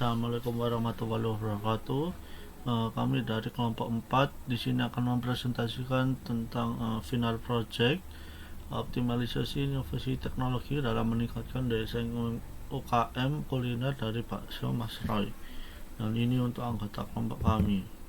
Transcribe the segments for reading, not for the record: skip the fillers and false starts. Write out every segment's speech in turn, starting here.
Assalamualaikum warahmatullahi wabarakatuh. Kami dari kelompok 4 di sini akan mempresentasikan tentang final project optimalisasi inovasi teknologi dalam meningkatkan daya saing UKM kuliner dari Bakso Mas Roy. Dan ini untuk anggota kelompok kami.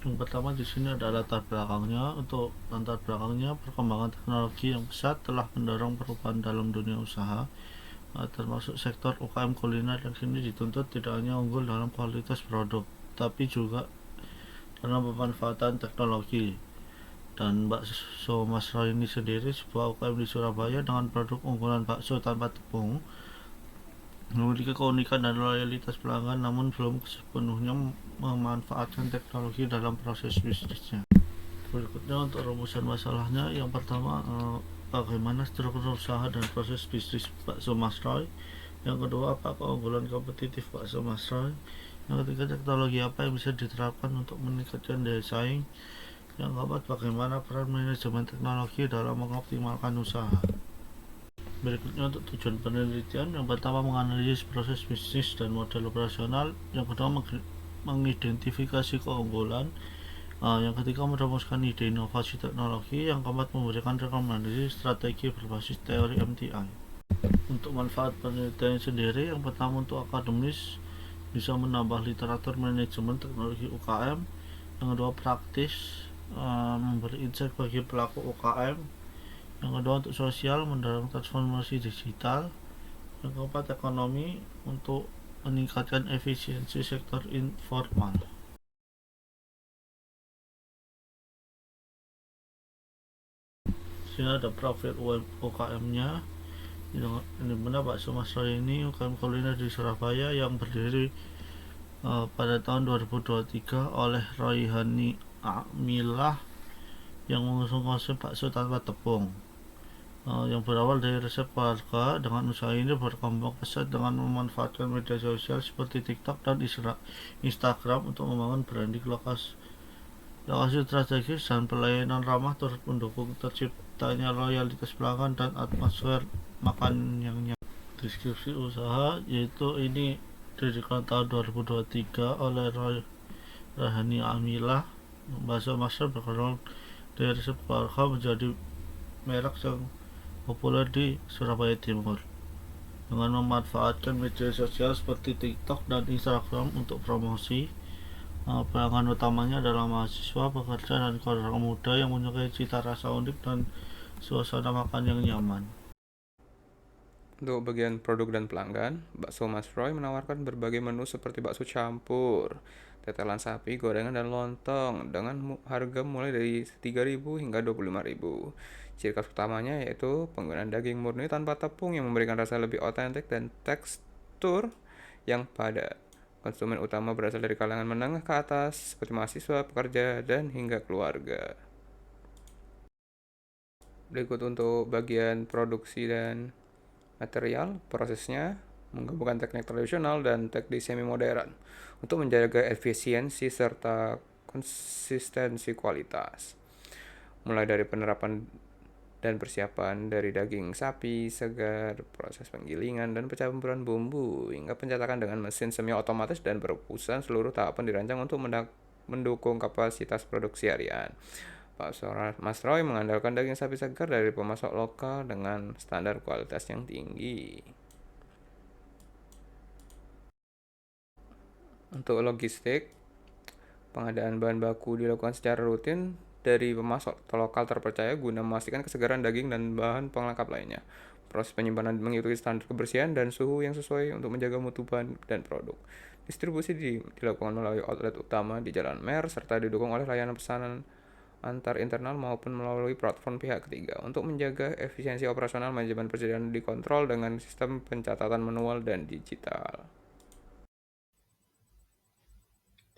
Yang pertama di sini ada latar belakangnya. Untuk latar belakangnya, perkembangan teknologi yang pesat telah mendorong perubahan dalam dunia usaha, termasuk sektor UKM kuliner yang kini dituntut tidak hanya unggul dalam kualitas produk, tapi juga dalam pemanfaatan teknologi. Dan bakso Mas Roy ini sendiri sebuah UKM di Surabaya dengan produk unggulan bakso tanpa tepung, memiliki keunikan dan loyalitas pelanggan, namun belum sepenuhnya memanfaatkan teknologi dalam proses bisnisnya. Berikutnya untuk rumusan masalahnya, yang pertama bagaimana struktur usaha dan proses bisnis bakso Mas Roy. Yang kedua, apa keunggulan kompetitif bakso Mas Roy. Yang ketiga, teknologi apa yang bisa diterapkan untuk meningkatkan daya saing. Yang keempat, bagaimana peran manajemen teknologi dalam mengoptimalkan usaha. Berikutnya untuk tujuan penelitian, yang pertama menganalisis proses bisnis dan model operasional. Yang kedua, mengidentifikasi keunggulan. Yang ketiga, merumuskan ide inovasi teknologi. Yang keempat, memberikan rekomendasi strategi berbasis teori MTI. Untuk manfaat penelitian sendiri, yang pertama untuk akademis, bisa menambah literatur manajemen teknologi UKM. Yang kedua, praktis, memberi insight bagi pelaku UKM. Yang kedua, untuk sosial, mendorong transformasi digital. Yang keempat, ekonomi, untuk meningkatkan efisiensi sektor informal. Sini ada profil UKM-nya. Ini benar Bakso Mas Roy ini UKM kuliner di Surabaya yang berdiri pada tahun 2023 oleh Royhani Amilah yang mengusung konsep bakso tanpa tepung, yang berawal dari resep keluarga. Dengan usaha ini berkembang pesat dengan memanfaatkan media sosial seperti TikTok dan Instagram untuk membangun branding lokasi strategis dan pelayanan ramah, turut mendukung terciptanya loyalitas pelanggan dan atmosfer makan yang nyaman. Deskripsi usaha yaitu ini didirikan tahun 2023 oleh Rohani Amilah. Bakso Master berkembang dari resep keluarga menjadi merek yang populer di Surabaya Timur dengan memanfaatkan media sosial seperti TikTok dan Instagram untuk promosi. Pelanggan utamanya adalah mahasiswa, pekerja, dan keluarga muda yang menyukai cita rasa unik dan suasana makan yang nyaman. Untuk bagian produk dan pelanggan, bakso Mas Roy menawarkan berbagai menu seperti bakso campur, tetelan sapi, gorengan, dan lontong dengan harga mulai dari 3.000 hingga 25.000. Ciri khas utamanya yaitu penggunaan daging murni tanpa tepung yang memberikan rasa lebih otentik dan tekstur yang padat. Konsumen utama berasal dari kalangan menengah ke atas seperti mahasiswa, pekerja, dan hingga keluarga. Berikut untuk bagian produksi dan material, prosesnya menggabungkan teknik tradisional dan teknik semi modern untuk menjaga efisiensi serta konsistensi kualitas. Mulai dari penerapan dan persiapan dari daging sapi segar, proses penggilingan dan pencampuran bumbu, hingga pencetakan dengan mesin semi otomatis dan berpusat, seluruh tahapan dirancang untuk mendukung kapasitas produksi harian. Bakso Mas Roy mengandalkan daging sapi segar dari pemasok lokal dengan standar kualitas yang tinggi. Untuk logistik, pengadaan bahan baku dilakukan secara rutin dari pemasok lokal terpercaya guna memastikan kesegaran daging dan bahan pelengkap lainnya. Proses penyimpanan mengikuti standar kebersihan dan suhu yang sesuai untuk menjaga mutu bahan dan produk. Distribusi dilakukan melalui outlet utama di Jalan Mer serta didukung oleh layanan pesanan antar internal maupun melalui platform pihak ketiga. Untuk menjaga efisiensi operasional, manajemen persediaan dikontrol dengan sistem pencatatan manual dan digital.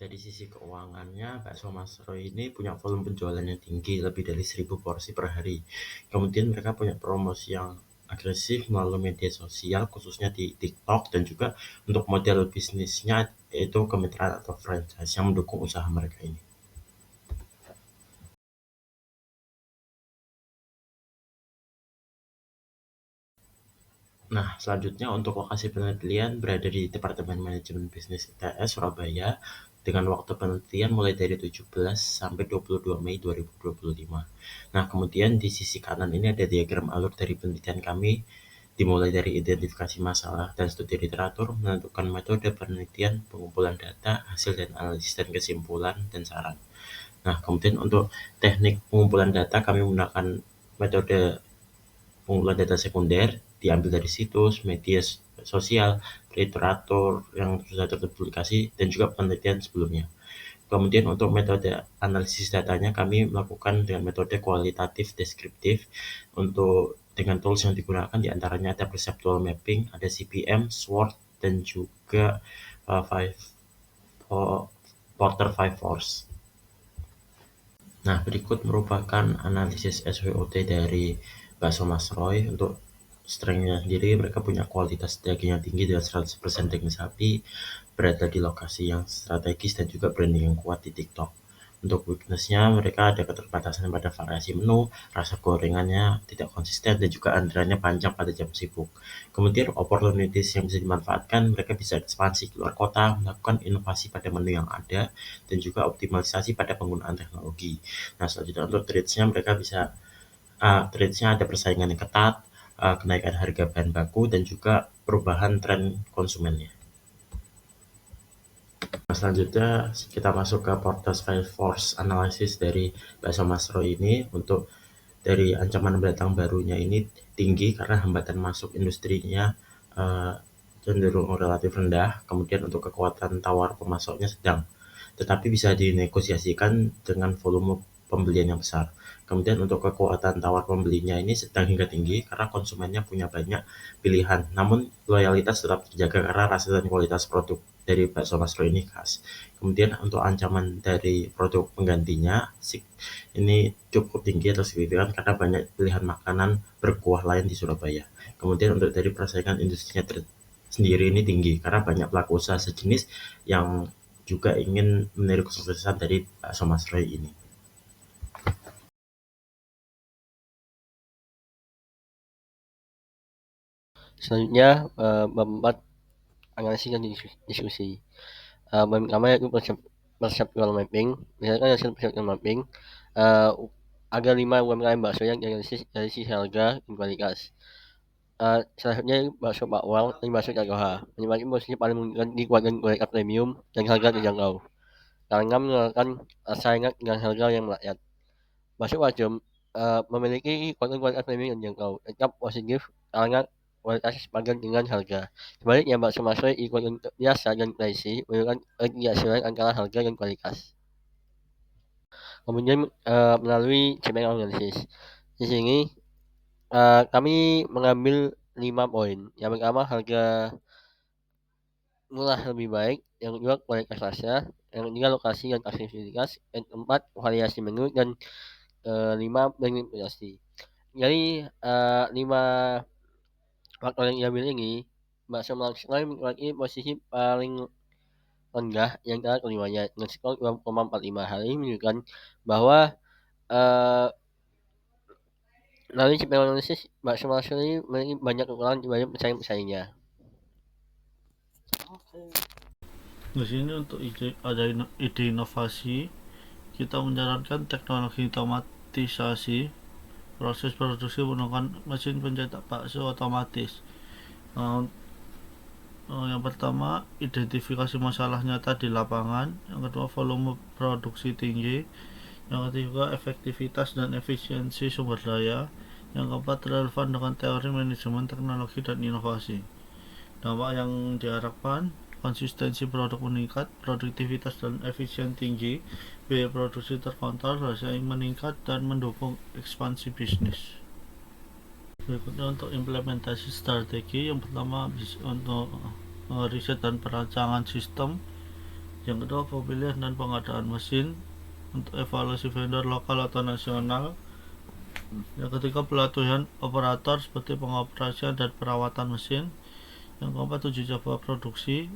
Dari sisi keuangannya, bakso Mas Roy ini punya volume penjualan yang tinggi, lebih dari 1.000 porsi per hari. Kemudian mereka punya promosi yang agresif melalui media sosial, khususnya di TikTok, dan juga untuk model bisnisnya yaitu kemitraan atau franchise yang mendukung usaha mereka ini. Nah, selanjutnya untuk lokasi penelitian berada di Departemen Manajemen Bisnis ITS Surabaya dengan waktu penelitian mulai dari 17 sampai 22 Mei 2025. Nah, kemudian di sisi kanan ini ada diagram alur dari penelitian kami, dimulai dari identifikasi masalah dan studi literatur, menentukan metode penelitian, pengumpulan data, hasil dan analisis dan kesimpulan, dan saran. Nah, kemudian untuk teknik pengumpulan data kami menggunakan metode pengumpulan data sekunder diambil dari situs, media sosial, literatur yang sudah terpublikasi, dan juga penelitian sebelumnya. Kemudian untuk metode analisis datanya kami melakukan dengan metode kualitatif deskriptif. Untuk dengan tools yang digunakan diantaranya ada perceptual mapping, ada CPM, SWOT, dan juga Porter 5 Force. Nah, berikut merupakan analisis SWOT dari bakso Mas Roy. Untuk strength-nya sendiri, mereka punya kualitas daging yang tinggi dengan 100% daging sapi, berada di lokasi yang strategis, dan juga branding yang kuat di TikTok. Untuk weakness-nya, mereka ada keterbatasan pada variasi menu, rasa gorengannya tidak konsisten, dan juga antriannya panjang pada jam sibuk. Kemudian opportunities yang bisa dimanfaatkan, mereka bisa ekspansi keluar kota, melakukan inovasi pada menu yang ada, dan juga optimalisasi pada penggunaan teknologi. Nah, selanjutnya untuk trades-nya, mereka bisa trades-nya ada persaingan yang ketat, kenaikan harga bahan baku, dan juga perubahan tren konsumennya. Nah, selanjutnya kita masuk ke Porter's 5 Force Analysis dari bakso Mas Roy ini. Untuk dari ancaman pendatang barunya ini tinggi karena hambatan masuk industrinya cenderung relatif rendah. Kemudian untuk kekuatan tawar pemasoknya sedang, tetapi bisa dinegosiasikan dengan volume pembelian yang besar. Kemudian untuk kekuatan tawar pembelinya ini sedang hingga tinggi karena konsumennya punya banyak pilihan. Namun loyalitas tetap terjaga karena rasa dan kualitas produk dari bakso Mas Roy ini khas. Kemudian untuk ancaman dari produk penggantinya ini cukup tinggi atau signifikan karena banyak pilihan makanan berkuah lain di Surabaya. Kemudian untuk dari persaingan industrinya sendiri ini tinggi karena banyak pelaku usaha sejenis yang juga ingin meniru kesuksesan dari bakso Mas Roy ini. Selanjutnya, bab 4 analisis dan diskusi. Bab pertama yaitu perceptual mapping. Misalkan hasil perceptual mapping, ada 5 UMKM bakso yang dianalisis dari sisi harga dan kualitas. Selanjutnya bakso bakwan dan bakso Jagoha menyebabkan posisi paling menguntungkan di kuadran kualitas premium dan harga terjangkau karena menawarkan saingan dengan harga yang merakyat. Bakso Wajum memiliki kualitas premium yang terjangkau, tetap positif karena kualitas sepadan dengan harga. Sebaliknya bakso Mas Roy ikut untuk biasa dan pricey menunjukkan ketidaksesuaian antara harga dan kualitas. Kemudian melalui CPM analisis. Di sini kami mengambil 5 poin. Yang pertama harga murah lebih baik, yang kedua kualitas rasa, yang ketiga lokasi dan aksesibilitas, yang keempat variasi menu, dan 5 benefitasi. Jadi 5 faktor yang diambil ini bakso Mas Roy memiliki posisi paling rendah yang antara kelimanya dengan skor 2,45. Hal ini menunjukkan bahwa melalui CPM analisis bakso Mas Roy memiliki banyak kekurangan dibanding pesaing-pesaingnya. Di sini untuk ada ide inovasi, kita menjalankan teknologi otomatisasi proses produksi menggunakan mesin pencetak bakso otomatis. Yang pertama, identifikasi masalah nyata di lapangan. Yang kedua, volume produksi tinggi. Yang ketiga, efektivitas dan efisiensi sumber daya. Yang keempat, relevan dengan teori manajemen teknologi dan inovasi. Dampak yang diharapkan, konsistensi produk meningkat, produktivitas dan efisien tinggi, biaya produksi terkontrol, bersaing meningkat, dan mendukung ekspansi bisnis. Berikutnya untuk implementasi strategi. Yang pertama untuk riset dan perancangan sistem. Yang kedua pemilihan dan pengadaan mesin untuk evaluasi vendor lokal atau nasional. Yang ketiga pelatihan operator seperti pengoperasian dan perawatan mesin. Yang keempat uji coba produksi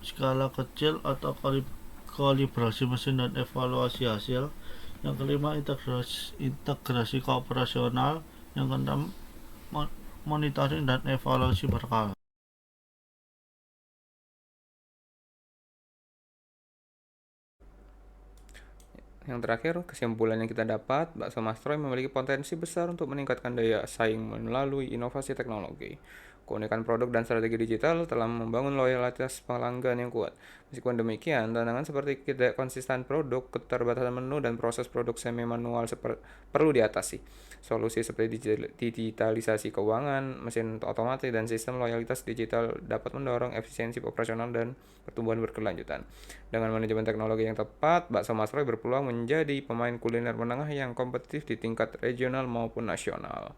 skala kecil atau kalibrasi mesin dan evaluasi hasil. Yang kelima integrasi kooperasional. Yang keenam monitoring dan evaluasi berkala. Yang terakhir, kesimpulan yang kita dapat, bakso Mastroy memiliki potensi besar untuk meningkatkan daya saing melalui inovasi teknologi. Keunikan produk dan strategi digital telah membangun loyalitas pelanggan yang kuat. Meskipun demikian, tantangan seperti tidak konsisten produk, keterbatasan menu, dan proses produk semi manual perlu diatasi. Solusi seperti digitalisasi keuangan, mesin otomatis, dan sistem loyalitas digital dapat mendorong efisiensi operasional dan pertumbuhan berkelanjutan. Dengan manajemen teknologi yang tepat, bakso Masroy berpeluang menjadi pemain kuliner menengah yang kompetitif di tingkat regional maupun nasional.